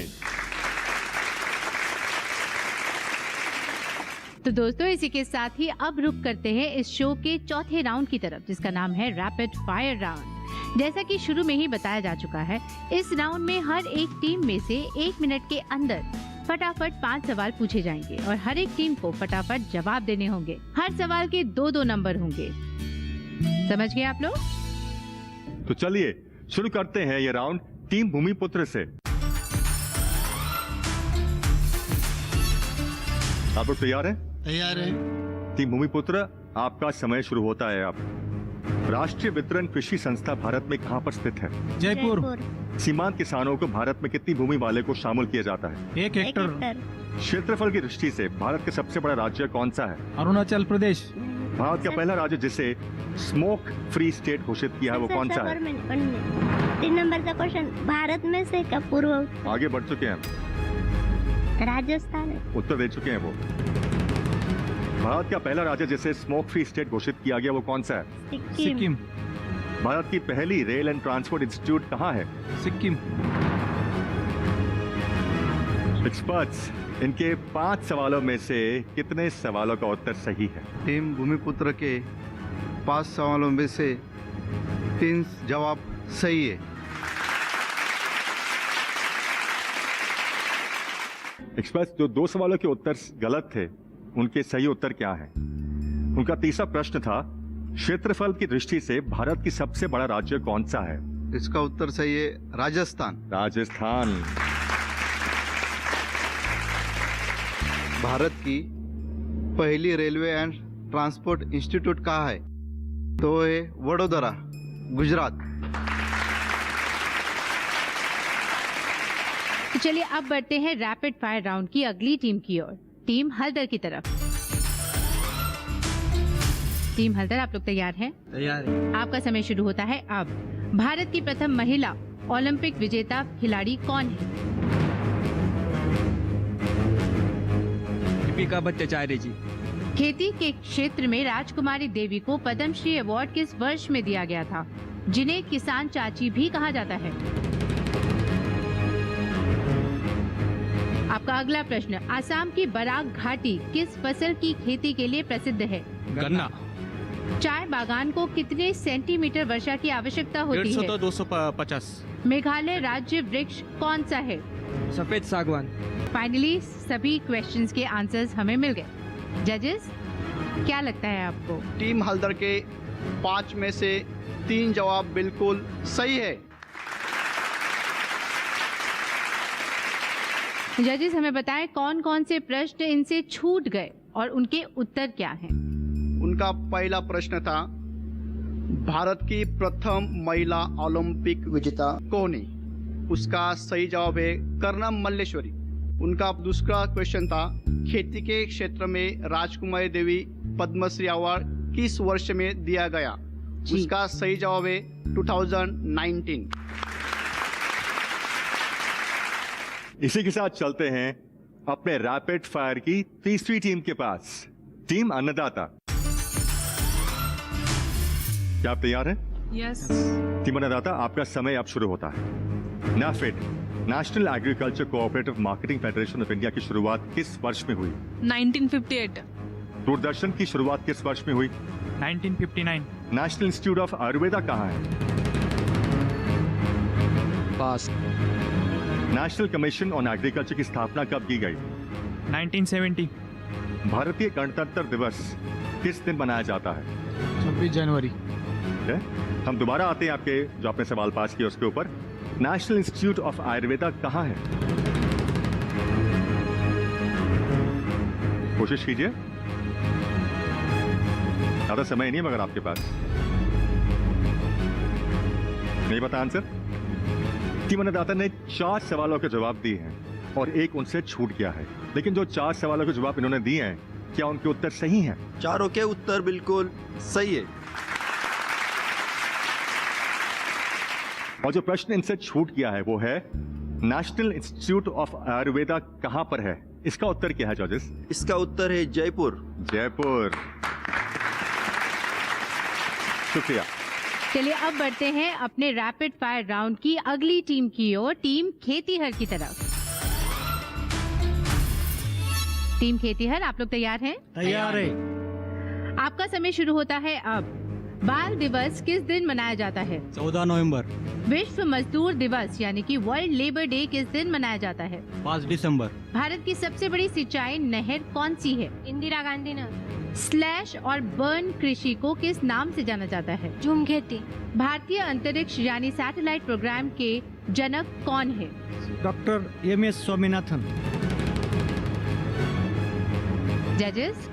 तो दोस्तों, इसी के साथ ही अब रुक करते हैं इस शो के चौथे राउंड की तरफ, जिसका नाम है रैपिड फायर राउंड। जैसा कि शुरू में ही बताया जा चुका है, इस राउंड में हर एक टीम में से 1 मिनट के अंदर फटाफट 5 सवाल पूछे जाएंगे और हर एक टीम को फटाफट जवाब देने होंगे। हर सवाल के 2-2 नंबर होंगे। समझ गए आप लोग? तो चलिए शुरू करते हैं ये राउंड टीम भूमिपुत्र से। आप लोग तैयार हैं? तैयार है। टीम भूमिपुत्र, आपका समय शुरू होता है अब। राष्ट्रीय वितरण कृषि संस्था भारत में कहाँ पर स्थित है? जयपुर। सीमांत किसानों को भारत में कितनी भूमि वाले को शामिल किया जाता है? 1 हेक्टर। क्षेत्रफल की दृष्टि से भारत का सबसे बड़ा राज्य कौन सा है? अरुणाचल प्रदेश। भारत का पहला राज्य जिसे स्मोक फ्री स्टेट घोषित किया है वो कौन सा है? 3 नंबर का क्वेश्चन, भारत में से का पूर्व। आगे बढ़ चुके हैं, राजस्थान है। उत्तर दे चुके हैं वो। भारत का पहला राज्य जिसे स्मोक फ्री स्टेट घोषित किया गया वो कौन सा है? सिक्किम। भारत की पहली रेल एंड ट्रांसपोर्ट इंस्टीट्यूट कहाँ है? सिक्किम। एक्सपर्ट्स, इनके 5 सवालों में से कितने सवालों का उत्तर सही है? टीम भूमिपुत्र के 5 सवालों में से 3 जवाब सही है। एक्सपर्ट्स, जो 2 सवालों के उत्तर गलत थे उनके सही उत्तर क्या हैं? उनका तीसरा प्रश्न था, क्षेत्रफल की दृष्टि से भारत की सबसे बड़ा राज्य कौन सा है? इसका उत्तर सही है, राजस्थान। राजस्थान। भारत की पहली रेलवे एंड ट्रांसपोर्ट इंस्टीट्यूट कहाँ है? तो है वडोदरा, गुजरात। तो चलिए अब बढ़ते हैं रैपिड फायर राउंड की अगली टीम की ओर, टीम हल्दर की तरफ। टीम हल्दर, आप लोग तैयार हैं? तैयार है। आपका समय शुरू होता है अब। भारत की प्रथम महिला ओलंपिक विजेता खिलाड़ी कौन है? दीपिका भट्टाचार्य जी। खेती के क्षेत्र में राजकुमारी देवी को पद्मश्री अवार्ड किस वर्ष में दिया गया था, जिन्हें किसान चाची भी कहा जाता है? आपका अगला प्रश्न, आसाम की बराक घाटी किस फसल की खेती के लिए प्रसिद्ध है? गन्ना। चाय बागान को कितने सेंटीमीटर वर्षा की आवश्यकता होती 150 है? तो 250। मेघालय राज्य वृक्ष कौन सा है? सफेद सागवान। फाइनली सभी क्वेश्चंस के आंसर्स हमें मिल गए। जजेस, क्या लगता है आपको? टीम हल्दर के 5 में से 3 जवाब बिल्कुल सही है। जजेस, हमें बताएं कौन कौन से प्रश्न इनसे छूट गए और उनके उत्तर क्या हैं? उनका पहला प्रश्न था, भारत की प्रथम महिला ओलंपिक विजेता कौन है? उसका सही जवाब है कर्णम मल्लेश्वरी। उनका दूसरा क्वेश्चन था, खेती के क्षेत्र में राजकुमारी देवी पद्मश्री अवार्ड किस वर्ष में दिया गया? उसका सही जवाब है 2019। इसी के साथ चलते हैं अपने रैपिड फायर की तीसरी टीम के पास, टीम अन्नदाता। क्या आप तैयार हैं? यस। टीम अन्नदाता, आपका समय अब शुरू होता है। NAFED, national agriculture cooperative marketing federation of India की शुरुआत किस वर्ष में हुई? 1958। दूरदर्शन की शुरुआत किस वर्ष में हुई? 1959। नेशनल इंस्टीट्यूट ऑफ आयुर्वेदा कहाँ है? पास। नेशनल कमीशन ऑन एग्रीकल्चर की स्थापना कब की गई? 1970। भारतीय गणतंत्र दिवस किस दिन मनाया जाता है? 26 जनवरी। ठीक है? हम दोबारा आते हैं आपके जो आपने सवाल पास किया उसके ऊपर। नेशनल इंस्टीट्यूट ऑफ आयुर्वेदा कहाँ है? कोशिश कीजिए, ज्यादा समय नहीं है मगर आपके पास। नहीं पता आंसर? टीम अन्नदाता ने 4 सवालों के जवाब दिए हैं और एक उनसे छूट गया है, लेकिन जो 4 सवालों के जवाब इन्होंने दिए हैं, क्या उनके उत्तर सही हैं? चारों के उत्तर बिल्कुल सही है। और जो प्रश्न इनसे छूट गया है वो है, नेशनल इंस्टीट्यूट ऑफ आयुर्वेदा कहां पर है? इसका उत्तर क्या है जजेस? इसका उत्तर है जयपुर। जयपुर। शुक्रिया। चलिए अब बढ़ते हैं अपने रैपिड फायर राउंड की अगली टीम की ओर, टीम खेतीहर की तरफ। टीम खेतीहर, आप लोग तैयार हैं? तैयार है। आपका समय शुरू होता है अब। बाल दिवस किस दिन मनाया जाता है? 14 नवंबर। विश्व मजदूर दिवस यानी कि वर्ल्ड लेबर डे किस दिन मनाया जाता है? 5 दिसंबर। भारत की सबसे बड़ी सिंचाई नहर कौन सी है? इंदिरा गांधी नगर। स्लैश और बर्न कृषि को किस नाम से जाना जाता है? झूम खेती। भारतीय अंतरिक्ष यानी सैटेलाइट प्रोग्राम के जनक कौन है? Doctor MS Swaminathan. जजेस,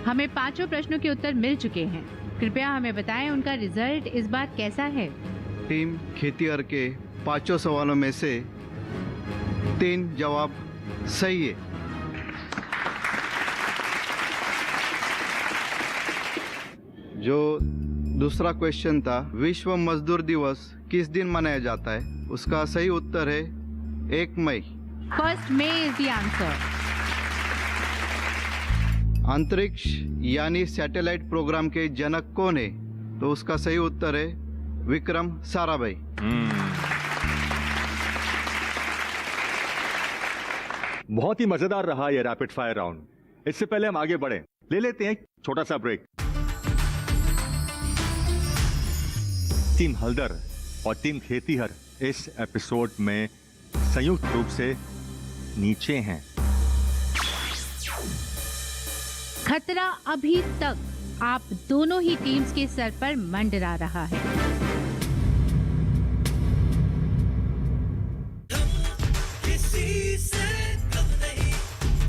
हमें 5 प्रश्नों के उत्तर मिल चुके हैं। कृपया हमें बताएं उनका रिजल्ट इस बार कैसा है? टीम खेतीहर के 5 सवालों में से 3 जवाब सही है। जो दूसरा क्वेश्चन था, विश्व मजदूर दिवस किस दिन मनाया जाता है? उसका सही उत्तर है 1 मई। 1 मई इज द आंसर। अंतरिक्ष यानी सैटेलाइट प्रोग्राम के जनक कौन है? तो उसका सही उत्तर है विक्रम साराभाई। बहुत ही मजेदार रहा ये रैपिड फायर राउंड। इससे पहले हम आगे बढ़े, ले लेते हैं एक छोटा सा ब्रेक। टीम हल्दर और टीम खेतीहर इस एपिसोड में संयुक्त रूप से नीचे हैं। खतरा अभी तक आप दोनों ही टीम्स के सर पर मंडरा रहा है। किसी से कम नहीं,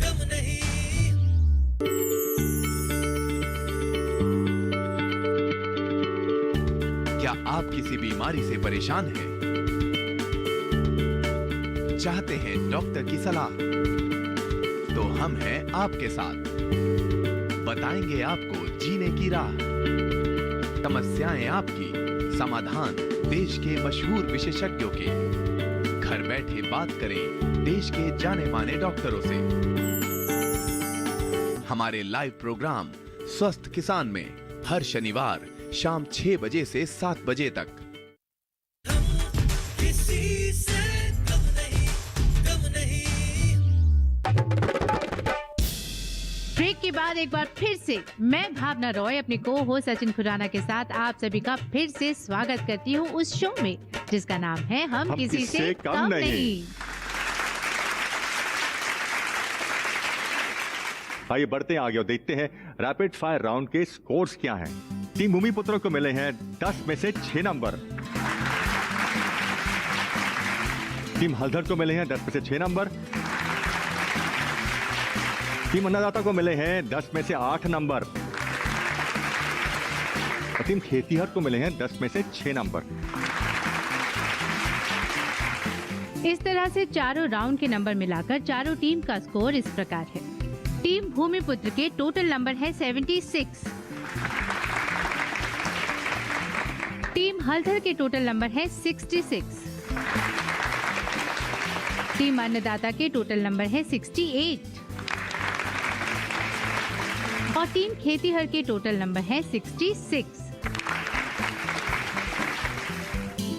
कम नहीं। क्या आप किसी बीमारी से परेशान हैं? चाहते हैं डॉक्टर की सलाह? तो हम हैं आपके साथ। बताएंगे आपको जीने की राह। समस्याएं आपकी, समाधान देश के मशहूर विशेषज्ञों के। घर बैठे बात करें देश के जाने माने डॉक्टरों से। हमारे लाइव प्रोग्राम स्वस्थ किसान में हर शनिवार शाम 6 बजे से 7 बजे तक। किसी से कम नहीं, कम नहीं। ब्रेक के बाद एक बार फिर से मैं भावना रॉय अपने को होस्ट सचिन खुराना के साथ आप सभी का फिर से स्वागत करती हूँ उस शो में जिसका नाम है हम किसी से कम नहीं। आइए बढ़ते हैं आगे और देखते हैं रैपिड फायर राउंड के स्कोर्स क्या हैं। टीम भूमिपुत्र को मिले हैं 10 में से 6 नंबर। टीम हल्दर को मिले हैं 10 में से 6 नंबर। टीम अन्नदाता को मिले हैं 10 में से 8 नंबर। और टीम खेतीहर को मिले हैं 10 में से 6 नंबर। इस तरह से चारों राउंड के नंबर मिलाकर चारों टीम का स्कोर इस प्रकार है। टीम भूमिपुत्र के टोटल नंबर है 76। टीम हल्दर के टोटल नंबर है 66। टीम अन्नदाता के टोटल नंबर है 68 और टीम खेतीहर के टोटल नंबर है 66।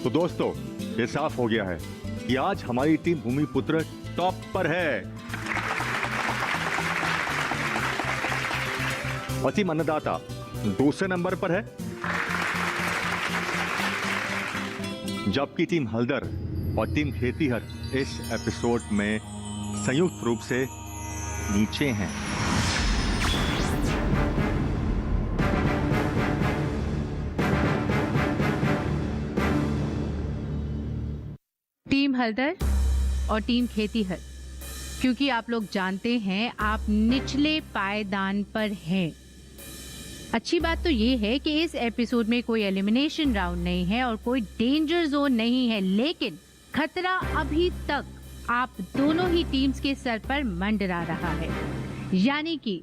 तो दोस्तों ये साफ हो गया है कि आज हमारी टीम भूमिपुत्र टॉप पर है और टीम अन्नदाता दूसरे नंबर पर है, जबकि टीम हल्दर और टीम खेतीहर इस एपिसोड में संयुक्त रूप से नीचे हैं। टीम हल्दर और टीम खेतीहर, क्योंकि आप लोग जानते हैं आप निचले पायदान पर हैं। अच्छी बात तो ये है कि इस एपिसोड में कोई एलिमिनेशन राउंड नहीं है और कोई डेंजर जोन नहीं है, लेकिन खतरा अभी तक आप दोनों ही टीम्स के सर पर मंडरा रहा है। यानी कि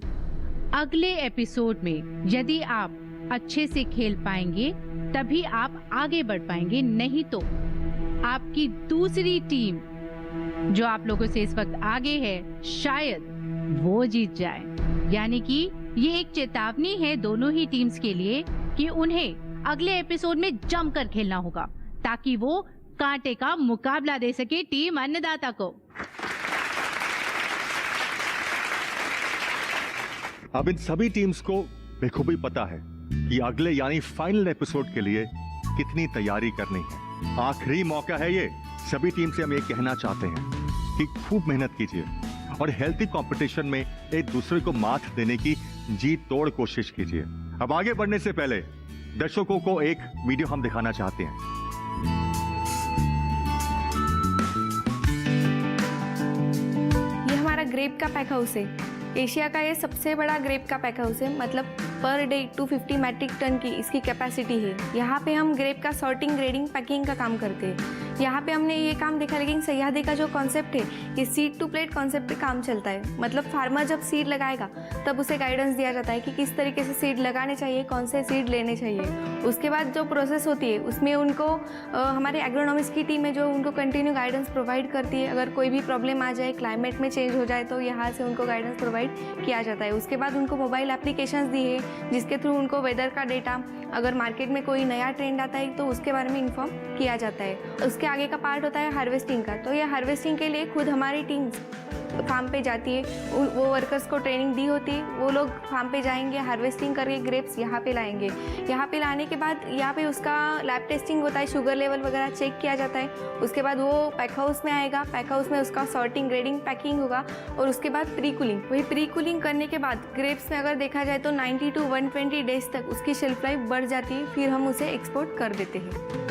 अगले एपिसोड में यदि आप अच्छे से खेल पाएंगे तभी आप आगे बढ़ पाएंगे, नहीं तो आपकी दूसरी टीम जो आप लोगों से इस वक्त आगे है शायद वो जीत जाए। यानी कि ये एक चेतावनी है दोनों ही टीम्स के लिए कि उन्हें अगले एपिसोड में जमकर खेलना होगा ताकि वो कांटे का मुकाबला दे सके टीम अन्नदाता को। अब इन सभी टीम्स को बेखूबी पता है कि अगले यानी फाइनल एपिसोड के लिए कितनी तैयारी करनी है। आखिरी मौका है ये। सभी टीम से हम ये कहना चाहते हैं कि खूब मेहनत कीजिए और हेल्थी कंपटीशन में एक दूसरे को मात देने की जी तोड़ कोशिश कीजिए। अब आगे बढ़ने से पहले दर्शकों को एक वीडियो हम दिखाना चाहते हैं। ये हमारा ग्रेप का पैक हाउस है। एशिया का ये सबसे बड़ा ग्रेप का पैक हाउस है, मतलब पर डे 250 मैट्रिक टन की इसकी कैपेसिटी है। यहाँ पे हम ग्रेप का सॉर्टिंग, ग्रेडिंग, पैकिंग का काम करते हैं। यहाँ पे हमने ये काम देखा, लेकिन सह्याद्री का जो कॉन्सेप्ट है ये सीड टू प्लेट कॉन्सेप्ट पे काम चलता है। मतलब फार्मर जब सीड लगाएगा तब उसे गाइडेंस दिया जाता है कि किस तरीके से सीड लगाने चाहिए, कौन से सीड लेने चाहिए। उसके बाद जो प्रोसेस होती है उसमें उनको हमारे एग्रोनॉमिस्ट की टीम है जो उनको कंटिन्यू गाइडेंस प्रोवाइड करती है। अगर कोई भी प्रॉब्लम आ जाए, क्लाइमेट में चेंज हो जाए, तो यहाँ से उनको गाइडेंस प्रोवाइड किया जाता है। उसके बाद उनको मोबाइल एप्लीकेशंस दी है जिसके थ्रू उनको वेदर का डेटा, अगर मार्केट में कोई नया ट्रेंड आता है तो उसके बारे में इन्फॉर्म किया जाता है। उसके आगे का पार्ट होता है हार्वेस्टिंग का। तो ये हार्वेस्टिंग के लिए खुद हमारी टीम फार्म पे जाती है, वो वर्कर्स को ट्रेनिंग दी होती है, वो लोग फार्म पे जाएंगे, हार्वेस्टिंग करके ग्रेप्स यहाँ पे लाएंगे। यहाँ पे लाने के बाद यहाँ पे उसका लैब टेस्टिंग होता है, शुगर लेवल वगैरह चेक किया जाता है। उसके बाद वो पैक हाउस में आएगा, पैक हाउस में उसका सॉर्टिंग, ग्रेडिंग, पैकिंग होगा और उसके बाद प्री कूलिंग। वही प्री कूलिंग करने के बाद ग्रेप्स में अगर देखा जाए तो 90 to 120 डेज तक उसकी शेल्फ लाइफ बढ़ जाती है, फिर हम उसे एक्सपोर्ट कर देते हैं।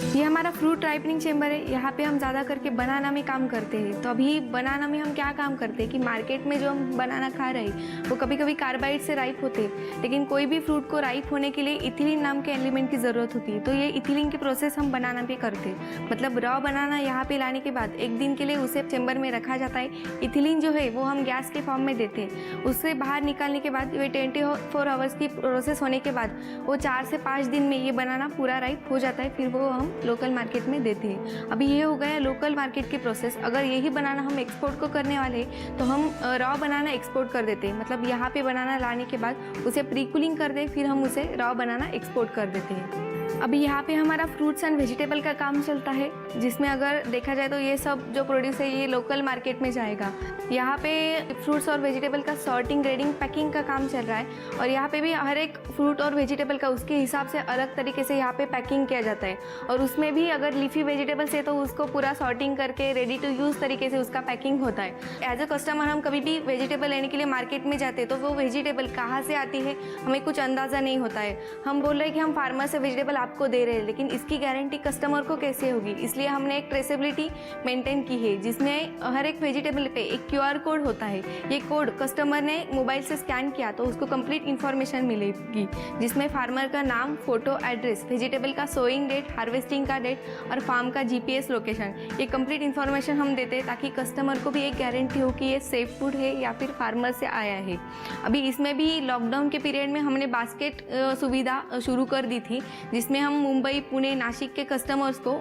ये हमारा फ्रूट राइपनिंग चेम्बर है। यहाँ पे हम ज़्यादा करके बनाना में काम करते हैं। तो अभी बनाना में हम क्या काम करते हैं कि मार्केट में जो हम बनाना खा रहे हैं वो कभी कभी कार्बाइड से राइप होते हैं, लेकिन कोई भी फ्रूट को राइप होने के लिए इथिलीन नाम के एलिमेंट की ज़रूरत होती है। तो ये इथिलीन की प्रोसेस हम बनाना पे करते हैं। मतलब रॉ बनाना यहाँ पे लाने के बाद एक दिन के लिए उसे चेम्बर में रखा जाता है। इथिलीन जो है वो हम गैस के फॉर्म में देते हैं। उससे बाहर निकालने के बाद ये 24 आवर्स की प्रोसेस होने के बाद वो 4 से 5 दिन में ये बनाना पूरा राइप हो जाता है। फिर वो हम लोकल मार्केट में देते हैं। अभी ये हो गया लोकल मार्केट की प्रोसेस। अगर यही बनाना हम एक्सपोर्ट को करने वाले तो हम रॉ बनाना एक्सपोर्ट कर देते हैं, मतलब यहाँ पे बनाना लाने के बाद उसे प्री कूलिंग कर दे, फिर हम उसे रॉ बनाना एक्सपोर्ट कर देते हैं। अभी यहाँ पे हमारा फ्रूट्स एंड वेजिटेबल का काम चलता है, जिसमें अगर देखा जाए तो ये सब जो प्रोड्यूस है ये लोकल मार्केट में जाएगा। यहाँ पे फ्रूट्स और वेजिटेबल का सॉर्टिंग, ग्रेडिंग, पैकिंग का काम चल रहा है और यहाँ पे भी हर एक फ्रूट और वेजिटेबल का उसके हिसाब से अलग तरीके से यहाँ पे पैकिंग किया जाता है। और उसमें भी अगर लीफी वेजिटेबल्स है तो उसको पूरा सॉर्टिंग करके रेडी टू यूज़ तरीके से उसका पैकिंग होता है। एज अ कस्टमर हम कभी भी वेजिटेबल लेने के लिए मार्केट में जाते हैं तो वो वेजिटेबल कहाँ से आती है हमें कुछ अंदाज़ा नहीं होता है। हम बोल रहे हैं कि हम फार्मर से वेजिटेबल आपको दे रहे हैं, लेकिन इसकी गारंटी कस्टमर को कैसे होगी? इसलिए हमने एक ट्रेसेबिलिटी मेंटेन की है, जिसमें हर एक वेजिटेबल पे एक QR कोड होता है। ये कोड कस्टमर ने मोबाइल से स्कैन किया तो उसको कंप्लीट इन्फॉर्मेशन मिलेगी, जिसमें फार्मर का नाम, फोटो, एड्रेस, वेजिटेबल का सोइंग डेट, हार्वेस्टिंग का डेट और फार्म का GPS लोकेशन, ये कंप्लीट इन्फॉर्मेशन हम देते हैं ताकि कस्टमर को भी एक गारंटी हो कि ये सेफ फूड है या फिर फार्मर से आया है। अभी इसमें भी लॉकडाउन के पीरियड में हमने बास्केट सुविधा शुरू कर दी थी, जिसमें हम मुंबई, पुणे, नासिक के कस्टमर्स को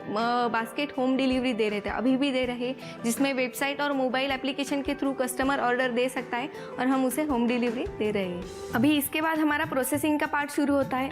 बास्केट होम डिलीवरी दे रहे थे, अभी भी दे रहे, जिसमें वेबसाइट और मोबाइल एप्लीकेशन के थ्रू कस्टमर ऑर्डर दे सकता है और हम उसे होम डिलीवरी दे रहे हैं। अभी इसके बाद हमारा प्रोसेसिंग का पार्ट शुरू होता है।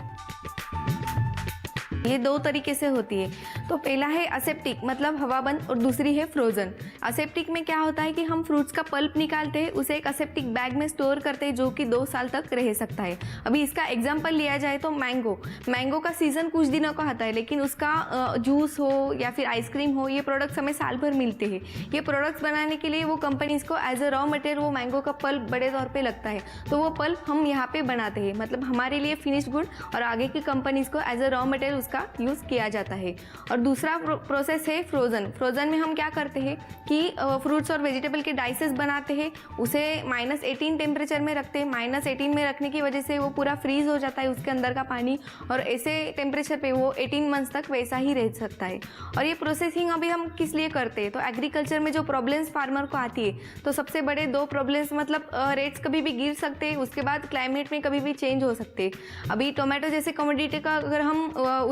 ये दो तरीके से होती है। तो पहला है असेप्टिक, मतलब हवाबंद, और दूसरी है फ्रोज़न। असेप्टिक में क्या होता है कि हम फ्रूट्स का पल्प निकालते हैं, उसे एक असेप्टिक बैग में स्टोर करते हैं जो कि 2 साल तक रह सकता है। अभी इसका एग्जांपल लिया जाए तो मैंगो का सीज़न कुछ दिनों का आता है, लेकिन उसका जूस हो या फिर आइसक्रीम हो, ये प्रोडक्ट्स हमें साल भर मिलते हैं। ये प्रोडक्ट्स बनाने के लिए वो कंपनीज़ को एज अ रॉ मटेरियल वो मैंगो का पल्प बड़े तौर पर लगता है, तो वो पल्प हम यहाँ पर बनाते हैं, मतलब हमारे लिए फिनिश्ड गुड, और आगे की कंपनीज़ को एज अ रॉ मटेरियल उसका यूज़ किया जाता है। और दूसरा प्रोसेस है फ्रोज़न में हम क्या करते हैं कि फ्रूट्स और वेजिटेबल के डाइसेस बनाते हैं, उसे -18 टेम्परेचर में रखते हैं। -18 में रखने की वजह से वो पूरा फ्रीज हो जाता है उसके अंदर का पानी, और ऐसे टेम्परेचर पे वो 18 मंथ्स तक वैसा ही रह सकता है। और ये प्रोसेसिंग अभी हम किस लिए करते हैं, तो एग्रीकल्चर में जो प्रॉब्लम्स फार्मर को आती है, तो सबसे बड़े 2 प्रॉब्लम्स, मतलब रेट्स कभी भी गिर सकते हैं, उसके बाद क्लाइमेट में कभी भी चेंज हो सकते हैं। अभी टोमेटो जैसे कमोडिटी का अगर हम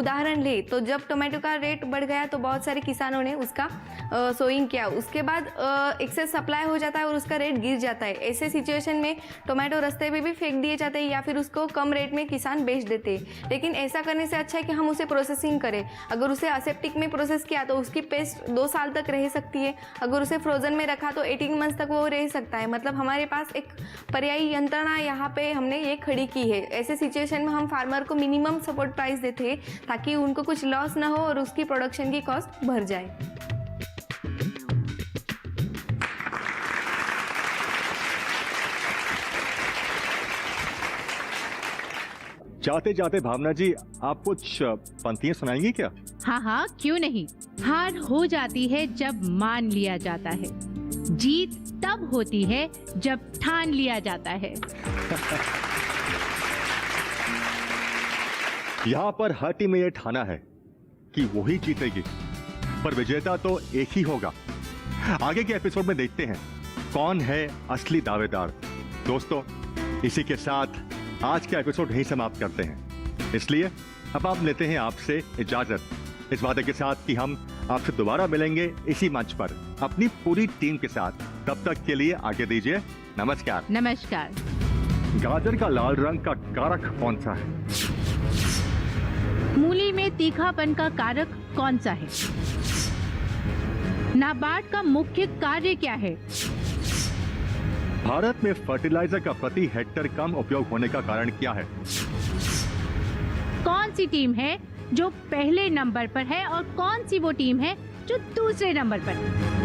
उदाहरण लें तो जब टोमेटो का रेट बढ़ गया तो बहुत सारे किसानों ने उसका सोइंग किया, उसके बाद एक्सेस सप्लाई हो जाता है और उसका रेट गिर जाता है। ऐसे सिचुएशन में टोमेटो रास्ते पे भी फेंक दिए जाते हैं या फिर उसको कम रेट में किसान बेच देते हैं। लेकिन ऐसा करने से अच्छा है कि हम उसे प्रोसेसिंग करें। अगर उसे असेप्टिक में प्रोसेस किया तो उसकी पेस्ट 2 साल तक रह सकती है, अगर उसे फ्रोजन में रखा तो 18 मंथ्स तक वो रह सकता है। मतलब हमारे पास एक पर्यायी यंत्रणा यहाँ पे हमने ये खड़ी की है। ऐसे सिचुएशन में हम फार्मर को मिनिमम सपोर्ट प्राइस देते हैं ताकि उनको कुछ लॉस ना हो और उसकी प्रोडक्शन की कॉस्ट बढ़ जाए। जाते जाते भावना जी, आप कुछ पंक्तियां सुनाएंगी क्या? हाँ, क्यों नहीं। हार हो जाती है जब मान लिया जाता है, जीत तब होती है जब ठान लिया जाता है। यहाँ पर हर टीम में यह ठाना है कि वही जीतेगी, पर विजेता तो एक ही होगा। आगे के एपिसोड में देखते हैं कौन है असली दावेदार। दोस्तों, इसी के साथ आज का एपिसोड यहीं समाप्त करते हैं, इसलिए अब आप लेते हैं आपसे इजाजत, इस वादे के साथ कि हम आपसे दोबारा मिलेंगे इसी मंच पर अपनी पूरी टीम के साथ। तब तक के लिए आगे दीजिए नमस्कार। नमस्कार। गाजर का लाल रंग का कारक कौन सा है? मूली में तीखापन का कारक कौन सा है? नाबार्ड का मुख्य कार्य क्या है? भारत में फर्टिलाइजर का प्रति हेक्टेयर कम उपयोग होने का कारण क्या है? कौन सी टीम है जो पहले नंबर पर है और कौन सी वो टीम है जो दूसरे नंबर पर है?